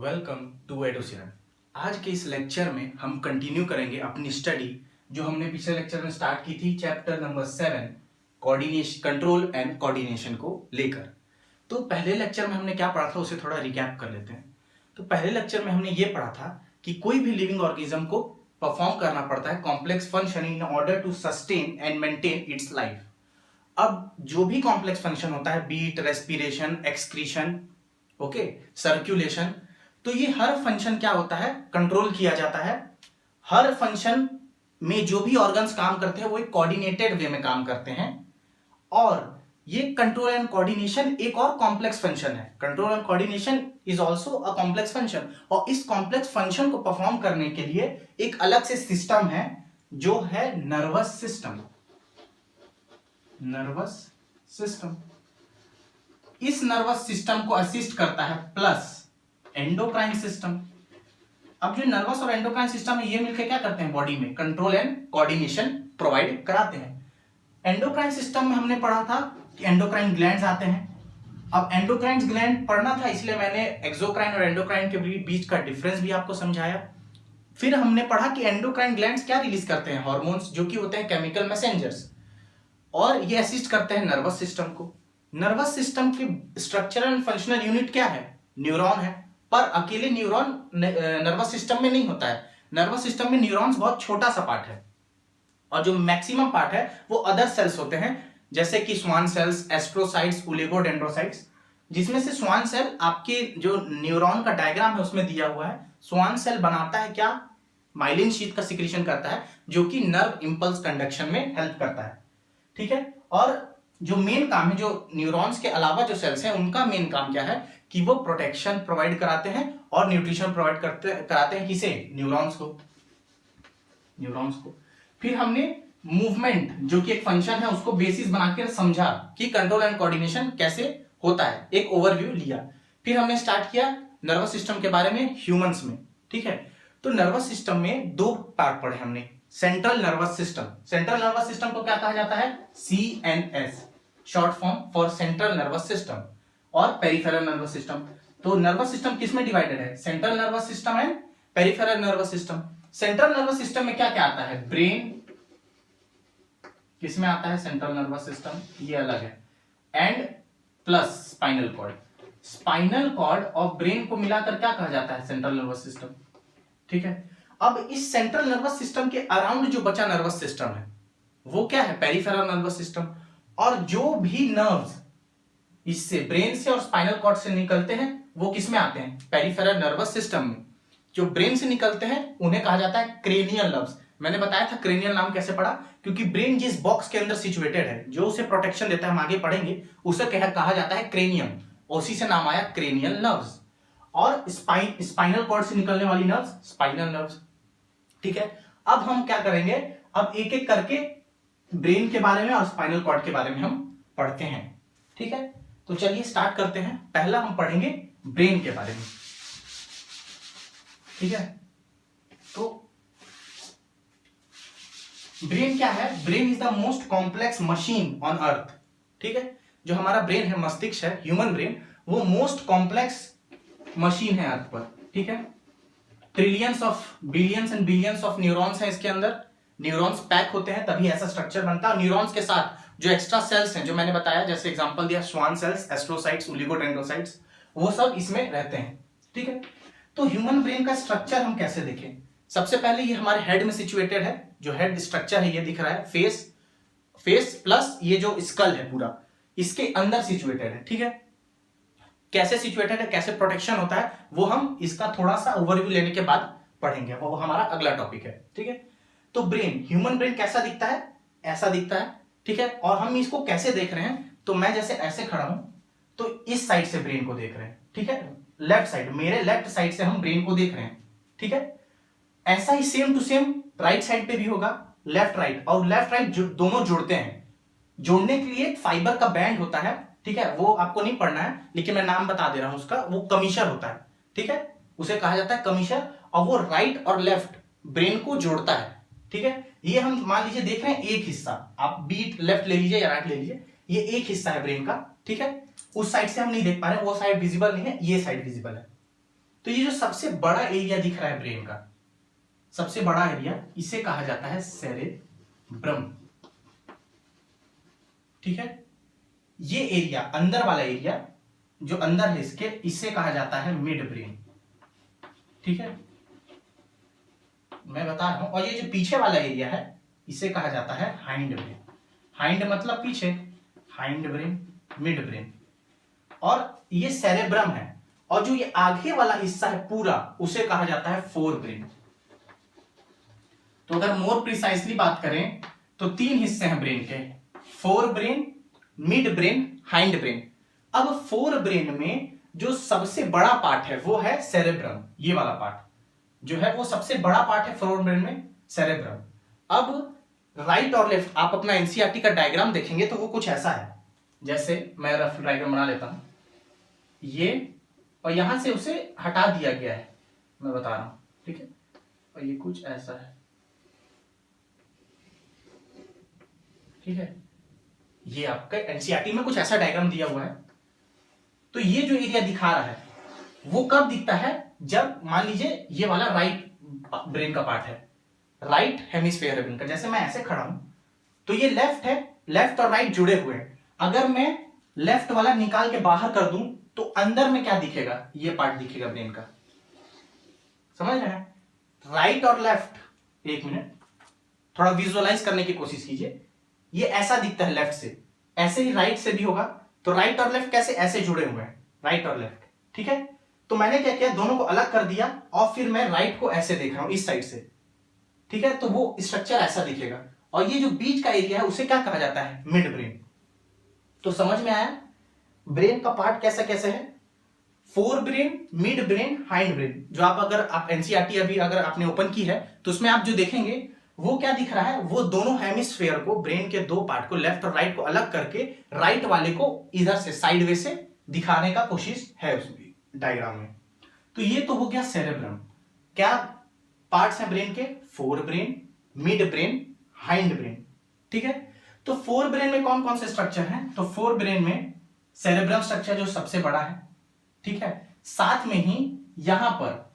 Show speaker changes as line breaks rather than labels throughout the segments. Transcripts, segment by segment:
Welcome to एडोसिरन। आज के इस लेक्चर में हम कंटिन्यू करेंगे अपनी स्टडी जो हमने पिछले लेक्चर में स्टार्ट की थी, chapter number 7 coordination, control and coordination को लेकर। तो पहले लेक्चर में हमने क्या पढ़ा था उसे थोड़ा रिकैप कर लेते हैं। तो पहले लेक्चर में हमने ये पढ़ा था कि कोई भी लिविंग ऑर्गेनिज्म को परफॉर्म करना पड़ता है complex function in order to sustain and maintain its life. अब जो भी कॉम्प्लेक्स फंक्शन होता है, beat, respiration, excretion, okay, circulation, तो ये हर फंक्शन क्या होता है, कंट्रोल किया जाता है। हर फंक्शन में जो भी ऑर्गन्स काम करते हैं वो एक कोऑर्डिनेटेड वे में काम करते हैं। और ये कंट्रोल एंड कोऑर्डिनेशन एक और कॉम्प्लेक्स फंक्शन है। Control and coordination is also a complex function, और इस कॉम्प्लेक्स फंक्शन को परफॉर्म करने के लिए एक अलग से सिस्टम है जो है नर्वस सिस्टम। नर्वस सिस्टम, इस नर्वस सिस्टम को असिस्ट करता है प्लस एंडोक्राइन सिस्टम। अब जो नर्वस और एंडोक्राइन सिस्टम है ये मिलकर क्या करते हैं, बॉडी में कंट्रोल एंड कोऑर्डिनेशन प्रोवाइड कराते हैं। एंडोक्राइन सिस्टम में हमने पढ़ा था कि एंडोक्राइन ग्लैंड्स आते हैं। अब एंडोक्राइन ग्लैंड पढ़ना था इसलिए मैंने एक्सोक्राइन और एंडोक्राइन के बीच का डिफरेंस भी आपको समझाया। फिर हमने पढ़ा कि एंडोक्राइन ग्लैंड्स क्या रिलीज करते हैं, हार्मोन्स, जो कि होते हैं केमिकल मैसेंजर्स, और ये असिस्ट करते हैं नर्वस सिस्टम को। नर्वस सिस्टम की स्ट्रक्चरल एंड फंक्शनल यूनिट क्या है, न्यूरॉन है। पर अकेले न्यूरॉन नर्वस सिस्टम में नहीं होता है। नर्वस सिस्टम में न्यूरॉन्स बहुत छोटा सा पार्ट है, और जो मैक्सिमम पार्ट है वो अदर सेल्स होते हैं, जैसे कि स्वान सेल्स, एस्ट्रोसाइट्स, ओलिगोडेंड्रोसाइट्स, जिसमें से स्वान सेल आपके जो न्यूरॉन का डायग्राम है उसमें दिया हुआ है। स्वान सेल बनाता है क्या, माइलिन शीथ का सिक्रीशन करता है जो कि नर्व इंपल्स कंडक्शन में हेल्प करता है, ठीक है। और जो मेन काम है, जो न्यूरॉन्स के अलावा जो सेल्स हैं उनका मेन काम क्या है कि वो प्रोटेक्शन प्रोवाइड कराते हैं और न्यूट्रिशन प्रोवाइड कराते हैं किसे, न्यूरॉन्स को। फिर हमने मूवमेंट जो कि एक फंक्शन है उसको बेसिस बनाकर समझा कि कंट्रोल एंड कोऑर्डिनेशन कैसे होता है, एक ओवरव्यू लिया। फिर हमने स्टार्ट किया नर्वस सिस्टम के बारे में ह्यूमंस में, ठीक है। तो नर्वस सिस्टम में दो पार्ट पढ़े हमने, central nervous system. Central nervous system को क्या कहा जाता है, CNS, short form for central nervous system, और पेरिफेरल नर्वस सिस्टम। तो नर्वस सिस्टम किसमें डिवाइडेड है, central nervous system and peripheral nervous system. Central nervous system में क्या क्या आता है, ब्रेन किसमें आता है, सेंट्रल नर्वस सिस्टम ये अलग है, and plus spinal cord. Spinal cord और ब्रेन को मिलाकर क्या कहा जाता है, सेंट्रल नर्वस सिस्टम, ठीक है। अब इस सेंट्रल नर्वस सिस्टम के अराउंड जो बचा नर्वस सिस्टम है वो क्या है, पेरिफेरल नर्वस सिस्टम। और जो भी नर्व्स इससे, ब्रेन से और स्पाइनल कॉर्ड से निकलते हैं वो किस में आते हैं, पेरिफेरल नर्वस सिस्टम में। जो ब्रेन से निकलते हैं उन्हें कहा जाता है क्रेनियल नर्व्स। मैंने बताया था क्रेनियल नाम कैसे पड़ा, क्योंकि ब्रेन जिस बॉक्स के अंदर सिचुएटेड है जो उसे प्रोटेक्शन देता है, हम आगे पढ़ेंगे, उसे कहा जाता है क्रेनियम, उसी से नाम आया क्रेनियल नर्व्स। और स्पाइनल कॉर्ड से निकलने वाली नर्व्स स्पाइनल नर्व्स, ठीक है। अब हम क्या करेंगे, अब एक एक करके ब्रेन के बारे में और स्पाइनल कॉर्ड के बारे में हम पढ़ते हैं, ठीक है। तो चलिए स्टार्ट करते हैं। पहला हम पढ़ेंगे ब्रेन के बारे में, ठीक है। तो ब्रेन क्या है, brain is the most complex machine on earth, ठीक है। जो हमारा ब्रेन है, मस्तिष्क है, ह्यूमन ब्रेन, वो मोस्ट कॉम्प्लेक्स मशीन है अर्थ पर, ठीक है। Trillions of, billions and billions of neurons हैं इसके अंदर। न्यूरॉन्स पैक होते हैं तभी ऐसा स्ट्रक्चर बनता है। न्यूरॉन्स के साथ जो एक्स्ट्रा सेल्स हैं जो मैंने बताया, जैसे एग्जांपल दिया स्वान सेल्स, एस्ट्रोसाइट्स, ओलिगोडेंड्रोसाइट्स, वो सब इसमें रहते हैं, ठीक है। तो ह्यूमन ब्रेन का स्ट्रक्चर हम कैसे देखें, सबसे पहले ये हमारे हेड में सिचुएटेड है। जो हेड स्ट्रक्चर है ये दिख रहा है, फेस प्लस ये जो स्कल है पूरा इसके अंदर सिचुएटेड है, ठीक है। कैसे सिचुएटेड है, कैसे प्रोटेक्शन होता है, वो हम इसका थोड़ा सा ओवरव्यू लेने के बाद पढ़ेंगे, वो हमारा अगला टॉपिक है, ठीक है। तो ब्रेन, ह्यूमन ब्रेन कैसा दिखता है, ऐसा दिखता है, ठीक है। और हम इसको कैसे देख रहे हैं, तो मैं जैसे ऐसे खड़ा हूं तो इस साइड से ब्रेन को देख रहे हैं, ठीक है। लेफ्ट साइड, मेरे लेफ्ट साइड से हम ब्रेन को देख रहे हैं, ठीक है। ऐसा ही same to same right side पे भी होगा, लेफ्ट राइट, और लेफ्ट राइट दोनों जुड़ते हैं। जोड़ने के लिए फाइबर का बैंड होता है, ठीक है। वो आपको नहीं पढ़ना है लेकिन मैं नाम बता दे रहा हूं उसका, वो कमीशर होता है, ठीक है। उसे कहा जाता है कमीशर, और वो राइट और लेफ्ट ब्रेन को जोड़ता है, ठीक है। ये हम मान लीजिए देख रहे हैं एक हिस्सा, आप बीट लेफ्ट ले लीजिए या राइट ले लीजिए, ये एक हिस्सा है ब्रेन का, ठीक है। उस साइड से हम नहीं देख पा रहे, वो साइड विजिबल नहीं है, ये साइड विजिबल है, तो ये जो सबसे बड़ा एरिया दिख रहा है ब्रेन का, सबसे बड़ा एरिया, इसे कहा जाता है सेरेब्रम। ठीक है, ये एरिया, अंदर वाला एरिया जो अंदर है इसके, इसे कहा जाता है मिड ब्रेन। ठीक है, मैं बता रहा हूं। और ये जो पीछे वाला एरिया है इसे कहा जाता है हाइंड ब्रेन। हाइंड मतलब पीछे, हाइंड ब्रेन, मिड ब्रेन। और ये सेरेब्रम है। और जो ये आगे वाला हिस्सा है पूरा, उसे कहा जाता है फोर ब्रेन। तो अगर मोर प्रिसाइसली बात करें तो तीन हिस्से हैं ब्रेन के, fore brain, mid brain, hind brain. अब फोर ब्रेन में जो सबसे बड़ा पार्ट है वो है सेरेब्रम। ये वाला पार्ट जो है वो सबसे बड़ा पार्ट है फोर ब्रेन में, सेरेब्रम। अब राइट और लेफ्ट आप अपना एनसीईआरटी का डायग्राम देखेंगे तो वो कुछ ऐसा है। जैसे मैं रफ डायग्राम बना लेता हूं, ये, और यहां से उसे हटा दिया गया है, मैं बता रहा हूं। ठीक है, और ये कुछ ऐसा है। ठीक है, ये आपका एनसीईआरटी में कुछ ऐसा डायग्राम दिया हुआ है। तो ये जो एरिया दिखा रहा है वो कब दिखता है, जब मान लीजिए ये वाला राइट ब्रेन का पार्ट है, राइट हेमिस्फेयर है ब्रेन का। जैसे मैं ऐसे खड़ा हूं तो ये लेफ्ट है, लेफ्ट और राइट जुड़े हुए हैं। अगर मैं लेफ्ट वाला निकाल के बाहर कर दूं तो अंदर में क्या दिखेगा, ये पार्ट दिखेगा ब्रेन का। समझ रहे हैं, राइट और लेफ्ट, एक मिनट थोड़ा विजुअलाइज करने की कोशिश कीजिए। ये ऐसा दिखता है लेफ्ट से, ऐसे ही राइट से भी होगा। तो राइट और लेफ्ट कैसे, ऐसे जुड़े हुए हैं, राइट और लेफ्ट। ठीक है, तो मैंने क्या किया, दोनों को अलग कर दिया और फिर मैं राइट को ऐसे देख रहा हूं इस साइड से। ठीक है, तो वो स्ट्रक्चर ऐसा दिखेगा। और ये जो बीच का एरिया है उसे क्या कहा जाता है, मिड ब्रेन। तो समझ में आया ब्रेन का पार्ट कैसा कैसे है, fore brain, mid brain, hind brain. जो आप अगर आप एनसीईआरटी अभी अगर आपने ओपन की है तो उसमें आप जो देखेंगे वो क्या दिख रहा है, वो दोनों हेमिस्फेयर को, ब्रेन के दो पार्ट को, लेफ्ट और राइट को अलग करके राइट वाले को इधर से साइड वे से दिखाने का कोशिश है उस डायग्राम में। तो ये तो हो गया सेरेब्रम। क्या पार्ट्स हैं ब्रेन के, fore brain, mid brain, hind brain. ठीक है, तो फोर ब्रेन में कौन कौन से स्ट्रक्चर हैं, तो फोर ब्रेन में सेरेब्रम स्ट्रक्चर जो सबसे बड़ा है। ठीक है, साथ में ही यहां पर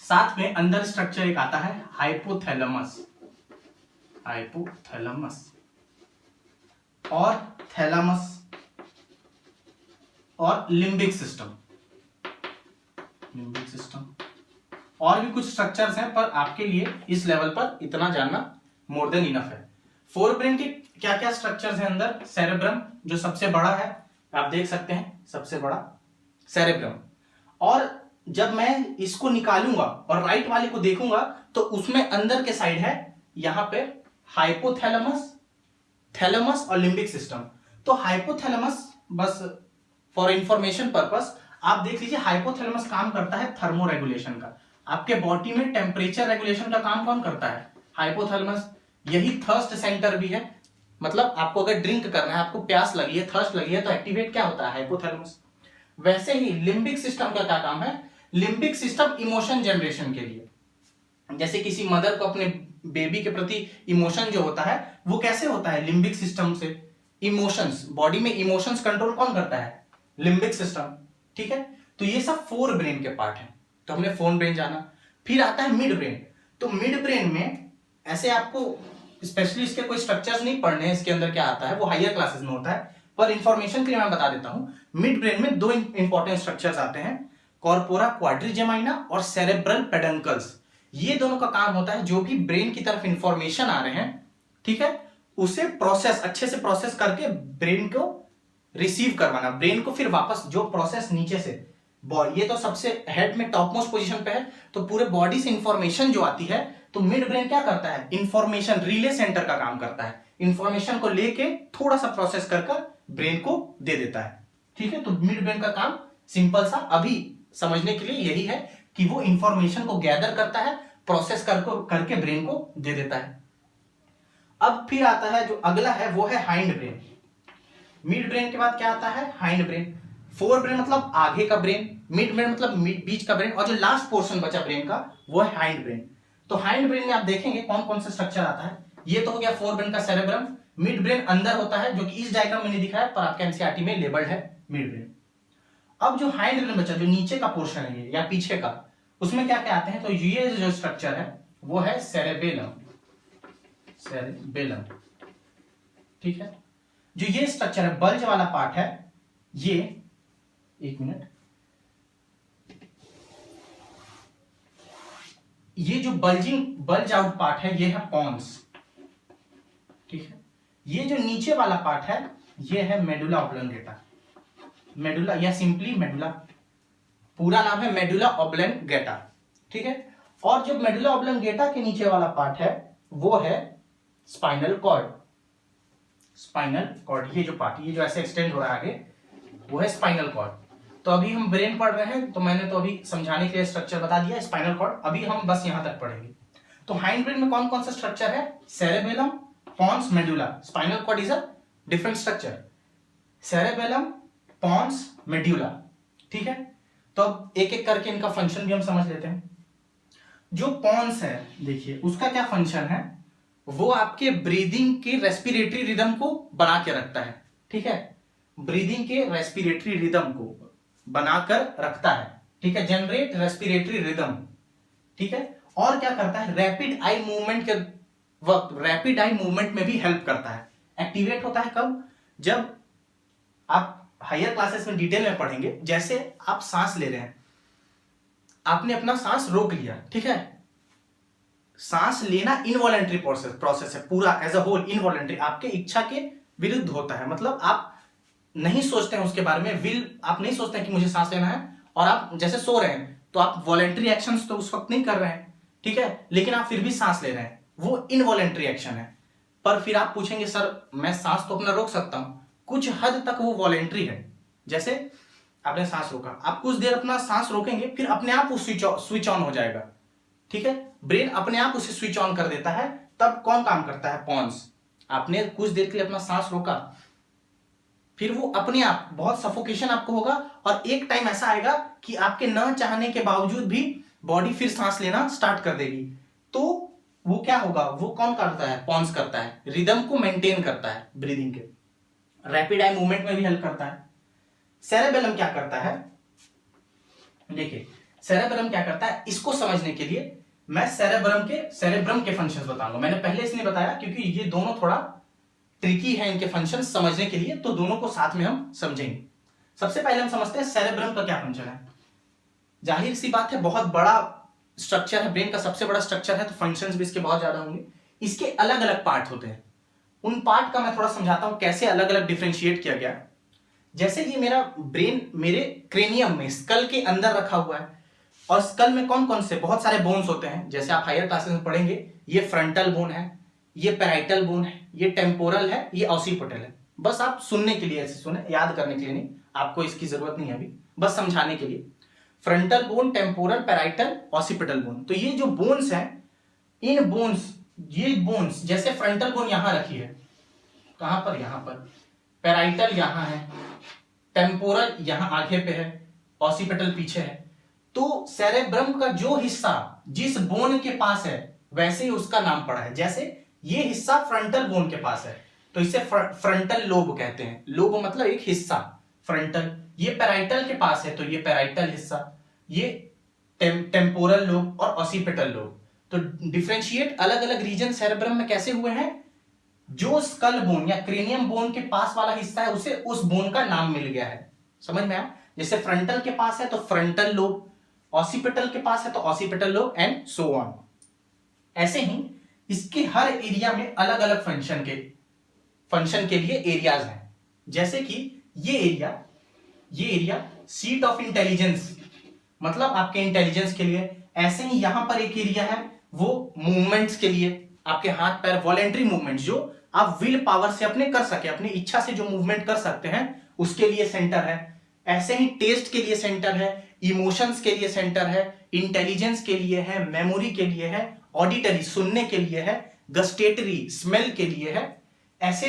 साथ में अंदर स्ट्रक्चर एक आता है हाइपोथैलेमस, हाइपोथैलेमस और थैलेमस और लिम्बिक सिस्टम, लिम्बिक सिस्टम। और भी कुछ स्ट्रक्चर्स हैं पर आपके लिए इस लेवल पर इतना जानना मोर देन इनफ है। फोर ब्रेन के क्या क्या स्ट्रक्चर्स हैं अंदर, सेरेब्रम जो सबसे बड़ा है, आप देख सकते हैं सबसे बड़ा सेरेब्रम। और जब मैं इसको निकालूंगा और राइट वाले को देखूंगा तो उसमें अंदर के साइड है यहां पे हाइपोथैलेमस, थैलेमस और लिम्बिक सिस्टम। तो हाइपोथैलेमस, बस फॉर इंफॉर्मेशन पर्पस आप देख लीजिए, हाइपोथैलेमस काम करता है थर्मो रेगुलेशन का। आपके बॉडी में टेम्परेचर रेगुलेशन का काम कौन करता है, हाइपोथैलेमस। यही थर्स्ट सेंटर भी है, मतलब आपको अगर ड्रिंक करना है, आपको प्यास लगी है, थर्स्ट लगी है, तो एक्टिवेट क्या होता है, हाइपोथैलेमस। वैसे ही लिम्बिक सिस्टम का क्या काम है, लिम्बिक सिस्टम इमोशन जनरेशन के लिए, जैसे किसी मदर को अपने बेबी के प्रति इमोशन जो होता है वो कैसे होता है, लिम्बिक सिस्टम से। इमोशंस, बॉडी में इमोशंस कंट्रोल कौन करता है, लिम्बिक सिस्टम। ठीक है, तो ये सब फोर ब्रेन के पार्ट हैं। तो हमने फोर ब्रेन जाना, फिर आता है मिड ब्रेन। तो मिड ब्रेन में ऐसे आपको स्पेशली इसके कोई स्ट्रक्चर्स नहीं पढ़ने हैं, इसके अंदर क्या आता है वो हायर क्लासेस में होता है, पर इंफॉर्मेशन के लिए मैं बता देता हूं। मिड ब्रेन में दो इंपॉर्टेंट स्ट्रक्चर्स आते हैं, कॉर्पोरा क्वाड्रिजेमाइना और सेरेब्रल पेडंकल्स। ये दोनों का काम होता है जो भी ब्रेन की तरफ इंफॉर्मेशन आ रहे हैं, ठीक है, उसे प्रोसेस, अच्छे से प्रोसेस करके ब्रेन को रिसीव करवाना, ब्रेन को फिर वापस जो प्रोसेस नीचे से, ये तो सबसे हेड में टॉप मोस्ट पोजीशन पे है, तो पूरे बॉडी से इंफॉर्मेशन जो आती है, तो मिड ब्रेन क्या करता है, इंफॉर्मेशन रिले सेंटर का काम करता है, इंफॉर्मेशन को लेके थोड़ा सा प्रोसेस कर ब्रेन को दे देता है। ठीक है, तो मिड ब्रेन का काम सिंपल सा अभी समझने के लिए यही है कि वो इंफॉर्मेशन को गैदर करता है, प्रोसेस करके ब्रेन को दे देता है। अब फिर आता है जो अगला है वो है हाइंड ब्रेन। मिड ब्रेन के बाद क्या आता है, हाइंड ब्रेन। फोर ब्रेन मतलब आगे का ब्रेन, मिड ब्रेन मतलब बीच का ब्रेन, और जो लास्ट पोर्शन बचा ब्रेन का वो है हाइंड ब्रेन। तो हाइंड ब्रेन में आप देखेंगे कौन कौन सा स्ट्रक्चर आता है। ये तो हो गया फोर ब्रेन का सेरेब्रम। मिड ब्रेन अंदर होता है जो कि इस डायग्राम में नहीं दिखा है पर आपके एनसीईआरटी में लेबल्ड है मिड ब्रेन। अब जो हाइंड ब्रेन बचा, जो नीचे का पोर्शन है ये या पीछे का, उसमें क्या क्या आते हैं, तो ये जो स्ट्रक्चर है वो है सेरेबेलम। सेरेबेलम, ठीक है। जो ये स्ट्रक्चर है, बल्ज वाला पार्ट है ये, एक मिनट, ये जो बल्ज आउट पार्ट है ये है पॉन्स, ठीक है। ये जो नीचे वाला पार्ट है ये है मेडुला ऑब्लोंगेटा। मेडुला या सिंपली मेडुला, पूरा नाम है मेडुला ऑब्लोंगेटा, ठीक है। और जो मेडुला ऑब्लोंगेटा के नीचे वाला पार्ट है वो है स्पाइनल कॉर्ड। स्पाइनल कॉर्ड, ये जो पार्ट, ये जो ऐसे एक्सटेंड हो रहा है आगे, वो है स्पाइनल कॉर्ड। तो अभी हम ब्रेन पढ़ रहे हैं, तो मैंने तो अभी समझाने के लिए स्ट्रक्चर बता दिया स्पाइनल कॉर्ड, अभी हम बस यहां तक पढ़ेंगे। तो हाइंड ब्रेन में कौन कौन सा स्ट्रक्चर है, cerebellum, pons, medulla. Spinal cord is a different structure, cerebellum, pons, medulla, ठीक है। तो अब एक एक करके इनका फंक्शन भी हम समझ लेते हैं। जो पॉन्स है, देखिए उसका क्या फंक्शन है, वो आपके ब्रीदिंग के रेस्पिरेटरी रिदम को बना के रखता है, ठीक है। ब्रीदिंग के रेस्पिरेटरी रिदम को बनाकर रखता है, ठीक है, जनरेट रेस्पिरेटरी रिदम, ठीक है। और क्या करता है, रैपिड आई मूवमेंट के वक्त, रैपिड आई मूवमेंट में भी हेल्प करता है। एक्टिवेट होता है कब, जब आप हायर क्लासेस में डिटेल में पढ़ेंगे, जैसे आप सांस ले रहे हैं, आपने अपना सांस रोक लिया, ठीक है। सांस लेना इनवॉलेंट्री प्रोसेस है, पूरा एज अ होल इनवॉलेंट्री, आपके इच्छा के विरुद्ध होता है। मतलब आप नहीं सोचते हैं उसके बारे में, विल आप नहीं सोचते हैं कि मुझे सांस लेना है, और आप जैसे सो रहे हैं तो आप वॉलेंट्री एक्शंस तो उस वक्त नहीं कर रहे हैं, ठीक है, लेकिन आप फिर भी सांस ले रहे हैं, वो इनवॉलेंट्री एक्शन है। पर फिर आप पूछेंगे सर मैं सांस तो अपना रोक सकता हूं, कुछ हद तक वो वॉलेंट्री है। जैसे आपने सांस रोका, आप कुछ देर अपना सांस रोकेंगे, फिर अपने आप वो स्विच ऑन हो जाएगा, ठीक है। ब्रेन अपने आप उसे स्विच ऑन कर देता है। तब कौन काम करता है, पॉन्स। आपने कुछ देर के लिए अपना सांस रोका, फिर वो अपने आप, बहुत सफोकेशन आपको होगा, और एक टाइम ऐसा आएगा कि आपके न चाहने के बावजूद भी बॉडी फिर सांस लेना स्टार्ट कर देगी। तो वो क्या होगा, वो कौन करता है, पॉन्स करता है, रिदम को मेंटेन करता है ब्रीदिंग के, रैपिड आई मूवमेंट में भी हेल्प करता है। सेरेबेलम क्या करता है, देखिए सेरेबेलम क्या करता है, इसको समझने के लिए मैं सेरेब्रम के फंक्शंस बताऊंगा। मैंने पहले इसलिए बताया क्योंकि ये दोनों थोड़ा ट्रिकी है इनके फंक्शन समझने के लिए, तो दोनों को साथ में हम समझेंगे। सबसे पहले हम समझते हैं सेरेब्रम का क्या फंक्शन है। जाहिर सी बात है, बहुत बड़ा स्ट्रक्चर है, ब्रेन का सबसे बड़ा स्ट्रक्चर है, तो फंक्शंस भी इसके बहुत ज्यादा होंगे। इसके अलग अलग पार्ट होते हैं, उन पार्ट का मैं थोड़ा समझाता हूं कैसे अलग अलग डिफ्रेंशिएट किया गया। जैसे ये मेरा ब्रेन मेरे क्रेनियम में, स्कल के अंदर रखा हुआ है, और स्कल में कौन कौन से बहुत सारे बोन्स होते हैं, जैसे आप हायर क्लासेस में पढ़ेंगे। ये फ्रंटल बोन है, ये पैराइटल बोन है, ये टेम्पोरल है, ये ऑसिपिटल है। बस आप सुनने के लिए ऐसे सुने, याद करने के लिए नहीं, आपको इसकी जरूरत नहीं है अभी, बस समझाने के लिए। Frontal bone, temporal, parietal, occipital bone. तो ये जो बोन्स हैं, इन बोन्स, ये बोन्स, जैसे फ्रंटल बोन यहां रखी है, कहां पर, यहां पर, पैराइटल यहां है, टेम्पोरल यहां आगे पे है, ऑसिपिटल पीछे है। तो सेरेब्रम का जो हिस्सा जिस बोन के पास है, वैसे ही उसका नाम पड़ा है। जैसे ये हिस्सा फ्रंटल बोन के पास है, तो इसे फ्रंटल लोब कहते हैं। लोब मतलब एक हिस्सा, फ्रंटल। ये पैराइटल के पास है, तो ये पैराइटल हिस्सा, ये टेम्पोरल लोब और ऑसिपिटल लोब। तो डिफरेंशिएट अलग अलग रीजन सेरेब्रम में कैसे हुए हैं, जो स्कल बोन या क्रेनियम बोन के पास वाला हिस्सा है, उसे उस बोन का नाम मिल गया है। समझ में आया, जैसे फ्रंटल के पास है तो फ्रंटल लोब, ऑसिपिटल के पास है तो occipital lobe, and so on. ऐसे ही इसके हर एरिया में अलग अलग फंक्शन के लिए एरियाज हैं। जैसे कि ये एरिया सीट ऑफ इंटेलिजेंस, मतलब आपके इंटेलिजेंस के लिए। ऐसे ही यहां पर एक एरिया है, वो मूवमेंट्स के लिए, आपके हाथ पैर, वॉलेंट्री मूवमेंट जो आप विल पावर से अपने कर सके, अपनी इच्छा से जो मूवमेंट कर सकते हैं, उसके लिए सेंटर है। ऐसे ही टेस्ट के लिए सेंटर है, इमोशंस के लिए सेंटर है, इंटेलिजेंस के लिए है, मेमोरी के लिए है, ऑडिटरी सुनने के लिए है, गस्टेटरी स्मेल के लिए है। ऐसे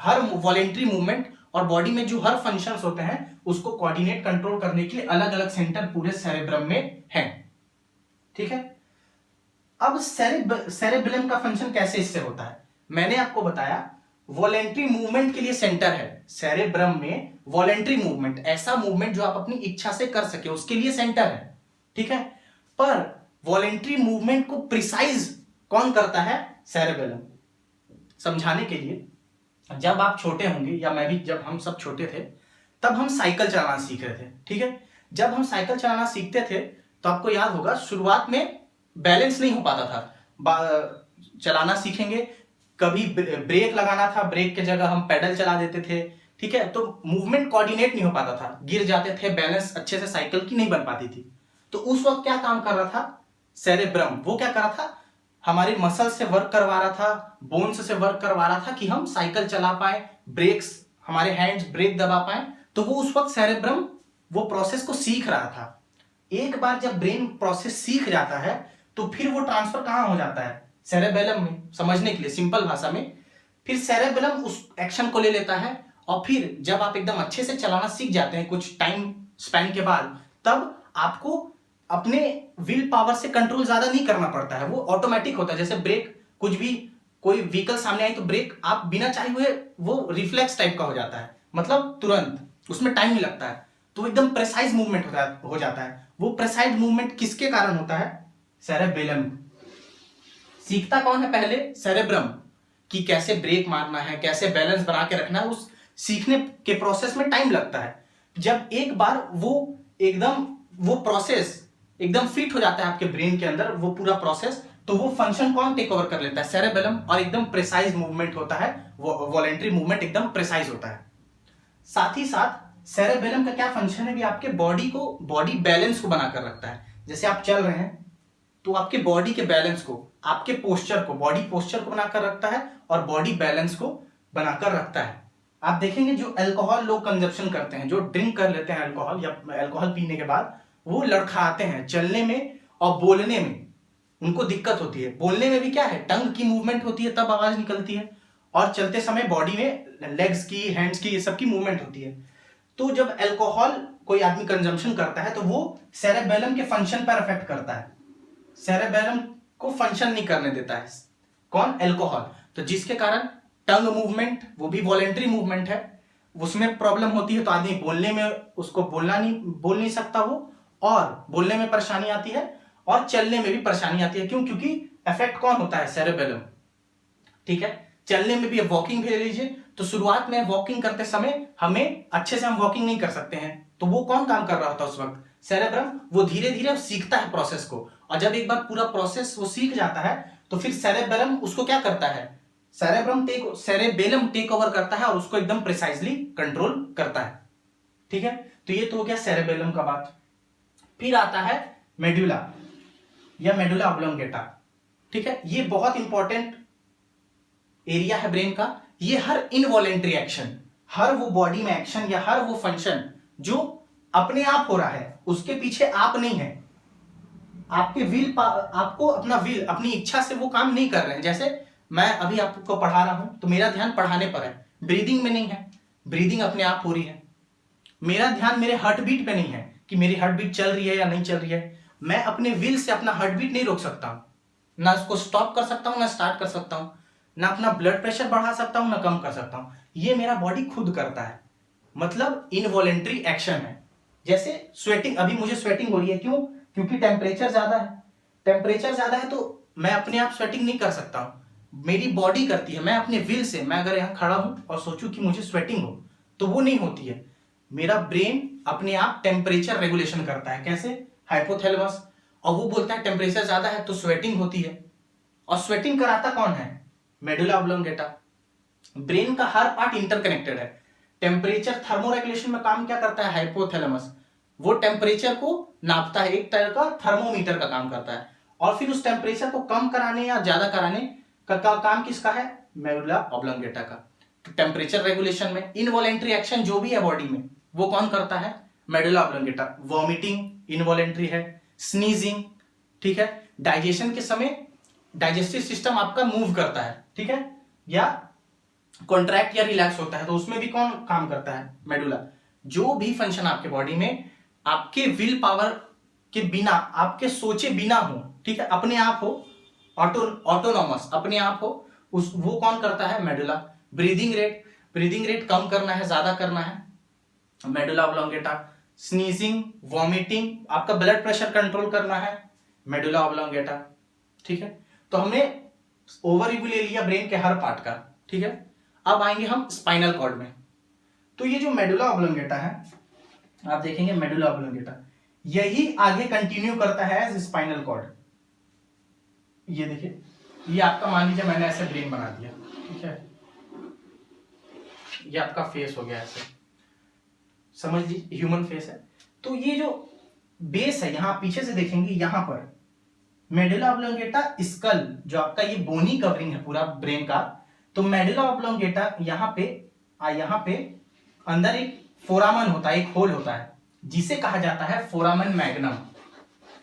हर वॉलेंट्री मूवमेंट और बॉडी में जो हर फंक्शंस होते हैं, उसको कोऑर्डिनेट कंट्रोल करने के लिए अलग अलग सेंटर पूरे सेरेब्रम में हैं, ठीक है। अब सेरेबेलम का फंक्शन कैसे इससे होता है, मैंने आपको बताया वॉलेंट्री मूवमेंट के लिए सेंटर है। सेरेब्रम में वॉलेंट्री मूवमेंट, ऐसा मूवमेंट जो आप अपनी इच्छा से कर सके, उसके लिए सेंटर है, ठीक है। पर वॉलेंट्री मूवमेंट को प्रिसाइज कौन करता है? सेरेबेलम। समझाने के लिए, जब आप छोटे होंगे या मैं भी, जब हम सब छोटे थे तब हम साइकिल चलाना सीख रहे थे, ठीक है। जब हम साइकिल चलाना सीखते थे तो आपको याद होगा शुरुआत में बैलेंस नहीं हो पाता था। चलाना सीखेंगे, कभी ब्रेक लगाना था, ब्रेक के जगह हम पेडल चला देते थे, ठीक है। तो मूवमेंट कोऑर्डिनेट नहीं हो पाता था, गिर जाते थे, बैलेंस अच्छे से साइकिल की नहीं बन पाती थी। तो उस वक्त क्या काम कर रहा था? सेरेब्रम। वो क्या कर रहा था? हमारे मसल से वर्क करवा रहा था, बोन्स से वर्क करवा रहा था कि हम साइकिल चला पाए, ब्रेक्स, हमारे हैंड्स ब्रेक दबा पाए। तो वो उस वक्त सेरेब्रम वो प्रोसेस को सीख रहा था। एक बार जब ब्रेन प्रोसेस सीख जाता है तो फिर वो ट्रांसफर कहां हो जाता है? सेरेबेलम में। समझने के लिए सिंपल भाषा में, फिर सेरेबेलम उस एक्शन को ले लेता है और फिर जब आप एकदम अच्छे से चलाना सीख जाते हैं कुछ टाइम स्पेन के बाद, तब आपको अपने विल पावर से कंट्रोल ज्यादा नहीं करना पड़ता है, वो ऑटोमेटिक होता है। जैसे ब्रेक, कुछ भी कोई व्हीकल सामने आई तो ब्रेक आप बिना चाहे हुए, वो रिफ्लेक्स टाइप का हो जाता है, मतलब तुरंत, उसमें टाइम नहीं लगता है, तो एकदम प्रेसाइज मूवमेंट हो जाता है। वो प्रेसाइज मूवमेंट किसके कारण होता है? सेरेबेलम। सीखता कौन है पहले? सेरेब्रम, कि कैसे ब्रेक मारना है, कैसे बैलेंस बना के रखना है। उस सीखने के प्रोसेस में टाइम लगता है। जब एक बार वो प्रोसेस एकदम फिट हो जाता है आपके ब्रेन के अंदर, वो पूरा प्रोसेस, तो वो फंक्शन कौन टेक ओवर कर लेता है? सेरेबेलम। और एकदम प्रिसाइज मूवमेंट होता है, वॉलेंट्री मूवमेंट एकदम प्रिसाइज होता है। साथ ही साथ सेरेबेलम का क्या फंक्शन है? भी आपके बॉडी बैलेंस को बनाकर रखता है। जैसे आप चल रहे हैं तो आपके बॉडी के बैलेंस को, आपके पोस्चर को, बॉडी पोस्चर को बनाकर रखता है और बॉडी बैलेंस को बनाकर रखता है। आप देखेंगे जो अल्कोहल लोग कंजप्शन करते हैं, जो ड्रिंक कर लेते हैं अल्कोहल, या अल्कोहल पीने के बाद वो लड़खड़ाते हैं, चलने में और बोलने में उनको दिक्कत होती है। बोलने में भी क्या है? टंग की मूवमेंट होती है, तब आवाज निकलती है, और चलते समय बॉडी में लेग्स की, हैंड्स की, ये सब की मूवमेंट होती है। तो जब अल्कोहल कोई आदमी कंजम्पशन करता है तो वो सेरेबेलम के फंक्शन पर अफेक्ट करता है, सेरेबेलम को फंक्शन नहीं करने देता है। कौन? अल्कोहल। तो जिसके कारण टंग मूवमेंट, वो भी वॉलेंट्री मूवमेंट है, उसमें प्रॉब्लम होती है। तो आदमी बोलने में, उसको बोल नहीं सकता वो, और बोलने में परेशानी आती है और चलने में भी परेशानी आती है। क्यों? क्योंकि इफेक्ट कौन होता है? सेरेबेलम, ठीक है। चलने में भी, वॉकिंग भी ले लीजिए, तो शुरुआत में वॉकिंग करते समय हमें अच्छे से हम वॉकिंग नहीं कर सकते हैं, तो वो कौन काम कर रहा होता है उस वक्त? सेरेब्रम। वो धीरे धीरे सीखता है प्रोसेस को, और जब एक बार पूरा प्रोसेस वो सीख जाता है तो फिर सेरेबेलम उसको क्या करता है? सेरेबेलम टेक ओवर करता है और उसको एकदम प्रिसाइजली कंट्रोल करता है, ठीक है। तो ये तो हो गया सेरेबेलम का बात। फिर आता है मेडुला या मेडुला ऑब्लोंगेटा, ठीक है। ये बहुत इंपॉर्टेंट एरिया है ब्रेन का। ये हर इनवॉलेंट्री एक्शन, हर वो बॉडी में एक्शन या हर वो फंक्शन जो अपने आप हो रहा है, उसके पीछे आप नहीं है, आपके आपको अपना विल, अपनी इच्छा से वो काम नहीं कर रहे हैं। जैसे मैं अभी आपको पढ़ा रहा हूं तो मेरा ध्यान पढ़ाने पर है, ब्रीदिंग में नहीं है, ब्रीदिंग अपने आप हो रही है। मेरा ध्यान मेरे हार्ट बीट पे नहीं है कि मेरी हार्ट बीट चल रही है या नहीं चल रही है। मैं अपने विल से अपना हार्ट बीट नहीं रोक सकता हूं, ना उसको स्टॉप कर सकता हूं, ना स्टार्ट कर सकता हूं, ना अपना ब्लड प्रेशर बढ़ा सकता हूं, ना कम कर सकता हूं। ये मेरा बॉडी खुद करता है, मतलब इनवॉलेंट्री एक्शन है। जैसे स्वेटिंग, अभी मुझे स्वेटिंग हो रही है, क्यों? क्योंकि टेम्परेचर ज्यादा है। टेम्परेचर ज्यादा है तो मैं अपने आप स्वेटिंग नहीं कर सकता हूं, मेरी बॉडी करती है। मैं अपने विल से, मैं अगर यहां खड़ा हूं और सोचूं कि मुझे स्वेटिंग हो, तो वो नहीं होती है। मेरा ब्रेन अपने आप टेम्परेचर रेगुलेशन करता है। कैसे? हाइपोथैलेमस, और वो बोलता है टेम्परेचर ज्यादा है तो स्वेटिंग होती है। और स्वेटिंग कराता कौन है? Medulla oblongata. ब्रेन का हर पार्ट इंटरकनेक्टेड है। टेम्परेचर थर्मोरेगुलेशन में काम क्या करता है? हाइपोथैलेमस। वो टेम्परेचर को नापता है, एक तरह का थर्मोमीटर का काम करता है। और फिर उस टेम्परेचर को कम कराने या ज्यादा कराने का काम किसका है? मेडुला ऑब्लोंगेटा का। तो टेम्परेचर रेगुलेशन में इनवॉलेंट्री एक्शन जो भी है बॉडी में, वो कौन करता है? Medulla oblongata. वॉमिटिंग इनवॉलेंट्री है, स्नीजिंग, ठीक है। डाइजेशन के समय डाइजेस्टिव सिस्टम आपका मूव करता है, ठीक है, या कॉन्ट्रैक्ट या रिलैक्स होता है, तो उसमें भी कौन काम करता है? मेडुला। जो भी फंक्शन आपके बॉडी में आपके विल पावर के बिना, आपके सोचे बिना हो, ठीक है, अपने आप हो, ऑटोनॉमस, अपने आप हो, वो कौन करता है? मेडुला। ब्रीदिंग रेट कम करना है, ज्यादा करना है, मेडुला ऑब्लोंगेटा। स्नीजिंग, वॉमिटिंग, आपका ब्लड प्रेशर कंट्रोल करना है, मेडुला ऑब्लोंगेटा। ठीक है, तो हमने ओवरव्यू ले लिया ब्रेन के हर पार्ट का। ठीक है, अब आएंगे हम स्पाइनल कॉर्ड में। तो ये जो मेडुला ऑब्लोंगेटा है, आप देखेंगे मेडुला ऑब्लोंगेटा यही आगे कंटिन्यू करता है एज स्पाइनल कॉर्ड। ये देखिए, ये आपका मान लीजिए मैंने ऐसे ब्रेन बना दिया। ठीक है, ये आपका फेस हो गया ऐसे, समझ लीजिए ह्यूमन फेस है। तो ये जो बेस है, यहां पीछे से देखेंगे, यहां पर मेडुला ऑब्लोंगेटा स्कल, जो आपका ये बोनी कवरिंग है पूरा ब्रेन का, तो मेडुला ऑब्लोंगेटा यहाँ पे अंदर एक फोरामन होता है, एक होल होता है, जिसे कहा जाता है फोरामन मैग्नम।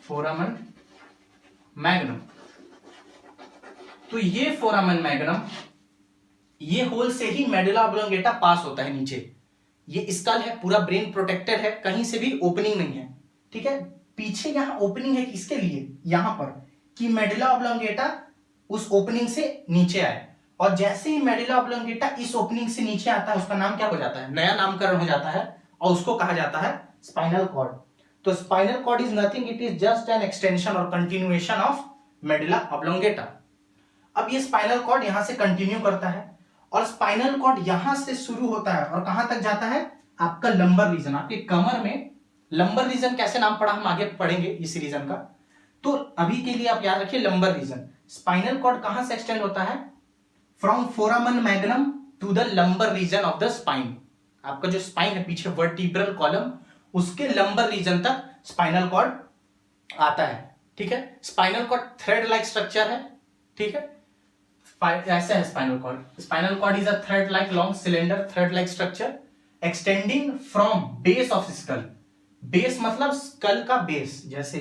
फोरामन मैग्नम, तो ये फोरामन मैग्नम, ये होल से ही मेडुला ऑब्लोंगेटा पास होता है नीचे। ये स्कल है, पूरा ब्रेन प्रोटेक्टेड है, कहीं से भी ओपनिंग नहीं है। ठीक है, पीछे यहां ओपनिंग है किसके लिए, यहां पर, कि मेडुला ऑब्लोंगेटा उस ओपनिंग से नीचे आए। और जैसे ही मेडुला ऑब्लोंगेटा इस ओपनिंग से नीचे आता है, उसका नाम क्या हो जाता है, नया नामकरण हो जाता है, और उसको कहा जाता है स्पाइनल कॉर्ड। तो spinal cord is nothing, it is just an extension और कंटिन्यूएशन ऑफ मेडुला ऑब्लोंगेटा। अब ये स्पाइनल कॉर्ड यहां से कंटिन्यू करता है, और स्पाइनल कॉर्ड यहां से शुरू होता है और कहां तक जाता है, आपका लंबर रीजन, आपके कमर में। लंबर रीजन कैसे नाम पड़ा, हम आगे पढ़ेंगे इस रीजन का। तो अभी के लिए आप याद रखिए लंबर रीजन। स्पाइनल कॉर्ड कहां से एक्सटेंड होता है, from foramen magnum to the lumbar region of the spine. आपका जो स्पाइन है पीछे, वर्टिब्रल कॉलम, उसके लंबर रीजन तक स्पाइनल कॉर्ड आता है। ठीक है, spinal cord thread like structure है। ठीक है, ऐसा है spinal cord. Spinal cord is a thread like long cylinder, thread like structure extending from base of skull. Base मतलब स्कल का बेस, जैसे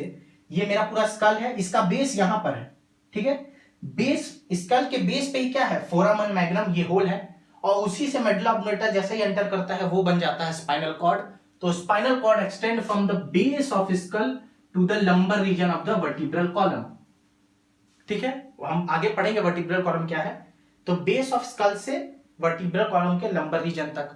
ये मेरा पूरा स्कल है, इसका बेस यहां पर है। ठीक है, बेस, स्कल के बेस पे ही क्या है, फोरामन मैग्नम, ये होल है, और उसी से मेडुला ऑब्लोंगेटा जैसे ही एंटर करता है वो बन जाता है स्पाइनल कॉर्ड। तो spinal cord extend from the base of skull to the lumbar region of the vertebral column. ठीक है, हम आगे पढ़ेंगे वर्टिब्रल कॉलम क्या है। तो बेस ऑफ स्कल से वर्टिब्रल कॉलम के लंबर रीजन तक,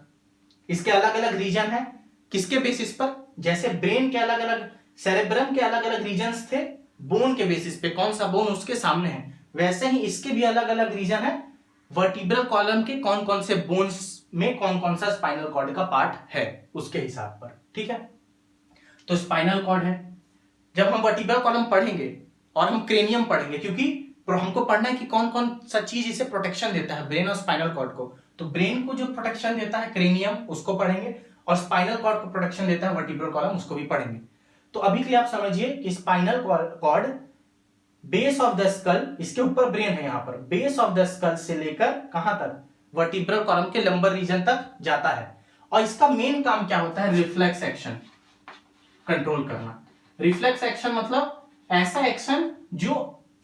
इसके अलग अलग रीजन है, किसके बेसिस पर, जैसे ब्रेन के अलग अलग, सेरेब्रम के अलग अलग रीजन्स थे बोन के बेसिस पे, कौन सा बोन उसके सामने है, वैसे ही इसके भी अलग अलग रीजन है वर्टिब्रल कॉलम के, कौन कौन से बोन्स में कौन कौन सा स्पाइनल कॉर्ड का पार्ट है उसके हिसाब पर। ठीक है, तो स्पाइनल कॉर्ड है। जब हम वर्टिब्रल कॉलम पढ़ेंगे और हम क्रेनियम पढ़ेंगे, क्योंकि हमको पढ़ना है कि कौन कौन सा चीज इसे प्रोटेक्शन देता है, ब्रेन और स्पाइनल कॉर्ड को। तो ब्रेन को जो प्रोटेक्शन देता है क्रेनियम, उसको पढ़ेंगे, और स्पाइनल कॉर्ड को प्रोटेक्शन देता है वर्टिब्रल कॉलम, उसको भी पढ़ेंगे। तो अभी के लिए आप समझिए कि spinal cord base of the skull, इसके ऊपर ब्रेन है, यहां पर बेस ऑफ द स्कल से लेकर कहां तक, वर्टिब्रल कॉलम के लंबर रीजन तक जाता है। और इसका मेन काम क्या होता है, रिफ्लेक्स एक्शन कंट्रोल करना। रिफ्लेक्स एक्शन मतलब ऐसा एक्शन जो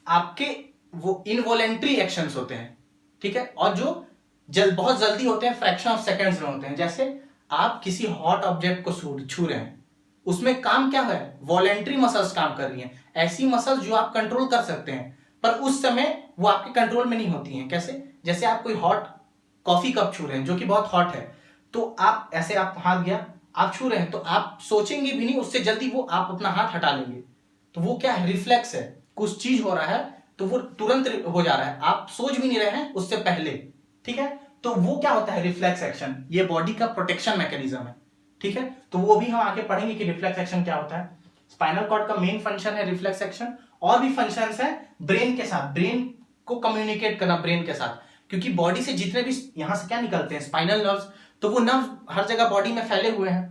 आपके वो इनवॉलेंट्री एक्शंस होते हैं। ठीक है, और जो बहुत जल्दी होते हैं, फ्रैक्शन ऑफ सेकंड्स में होते हैं। जैसे आप किसी हॉट ऑब्जेक्ट को छू रहे हैं, उसमें काम क्या है, वॉलेंट्री मसल्स काम कर रही हैं, ऐसी मसल्स जो आप कंट्रोल कर सकते हैं, पर उस समय वो आपके कंट्रोल में नहीं होती हैं। कैसे, जैसे आप कोई हॉट कॉफी कप छू रहे हैं जो कि बहुत हॉट है, तो आप ऐसे, आप हाथ गया, आप छू रहे हैं, तो आप सोचेंगे भी नहीं, उससे जल्दी वो आप अपना हाथ हटा लेंगे। तो वो क्या है, रिफ्लेक्स है, कुछ चीज हो रहा है तो वो तुरंत हो जा रहा है, आप सोच भी नहीं रहे हैं उससे पहले। ठीक है, तो वो क्या होता है, रिफ्लेक्स एक्शन, ये बॉडी का प्रोटेक्शन मैकेनिज्म है। ठीक है, तो वो भी हम आगे पढ़ेंगे कि रिफ्लेक्स एक्शन क्या होता है। स्पाइनल कॉर्ड का मेन फंक्शन है रिफ्लेक्स एक्शन, और भी फंक्शंस है ब्रेन के साथ, ब्रेन को कम्युनिकेट करना ब्रेन के साथ, क्योंकि बॉडी से जितने भी यहां से क्या निकलते हैं, स्पाइनल नर्व्स, तो वो नर्व हर जगह बॉडी में फैले हुए हैं।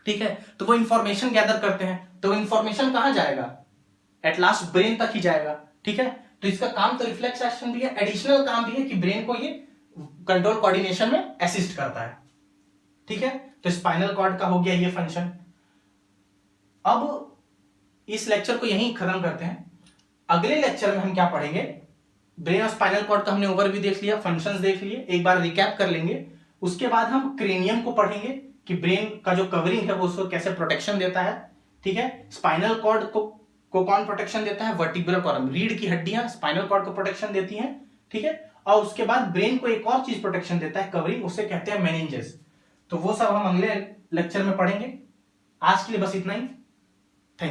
ठीक है, तो वो इंफॉर्मेशन गैदर करते हैं, तो इंफॉर्मेशन कहां जाएगा, एट लास्ट ब्रेन तक ही जाएगा। ठीक है, तो इसका काम तो रिफ्लेक्स एक्शन भी है, एडिशनल काम भी है कि ब्रेन को ये कंट्रोल कोऑर्डिनेशन में असिस्ट करता है। ठीक है, तो स्पाइनल कॉर्ड का हो गया ये फंक्शन। अब इस लेक्चर को यहीं खत्म करते हैं। अगले लेक्चर में हम क्या पढ़ेंगे, ब्रेन और स्पाइनल कॉर्ड का हमने ओवरव्यू देख लिया, फंक्शंस देख लिए, एक बार रिकैप कर लेंगे। उसके बाद हम क्रेनियम को पढ़ेंगे कि ब्रेन का जो कवरिंग है वो उसको कैसे प्रोटेक्शन देता है। ठीक है, स्पाइनल कॉर्ड को कौन प्रोटेक्शन देता है, वर्टिब्रल कॉलम, रीढ़ की हड्डियां स्पाइनल कॉर्ड को प्रोटेक्शन देती हैं। ठीक है, और उसके बाद ब्रेन को एक और चीज प्रोटेक्शन देता है, कवरिंग, उसे कहते हैं मेनिंजेस। तो वो सब हम अगले लेक्चर में पढ़ेंगे। आज के लिए बस इतना ही।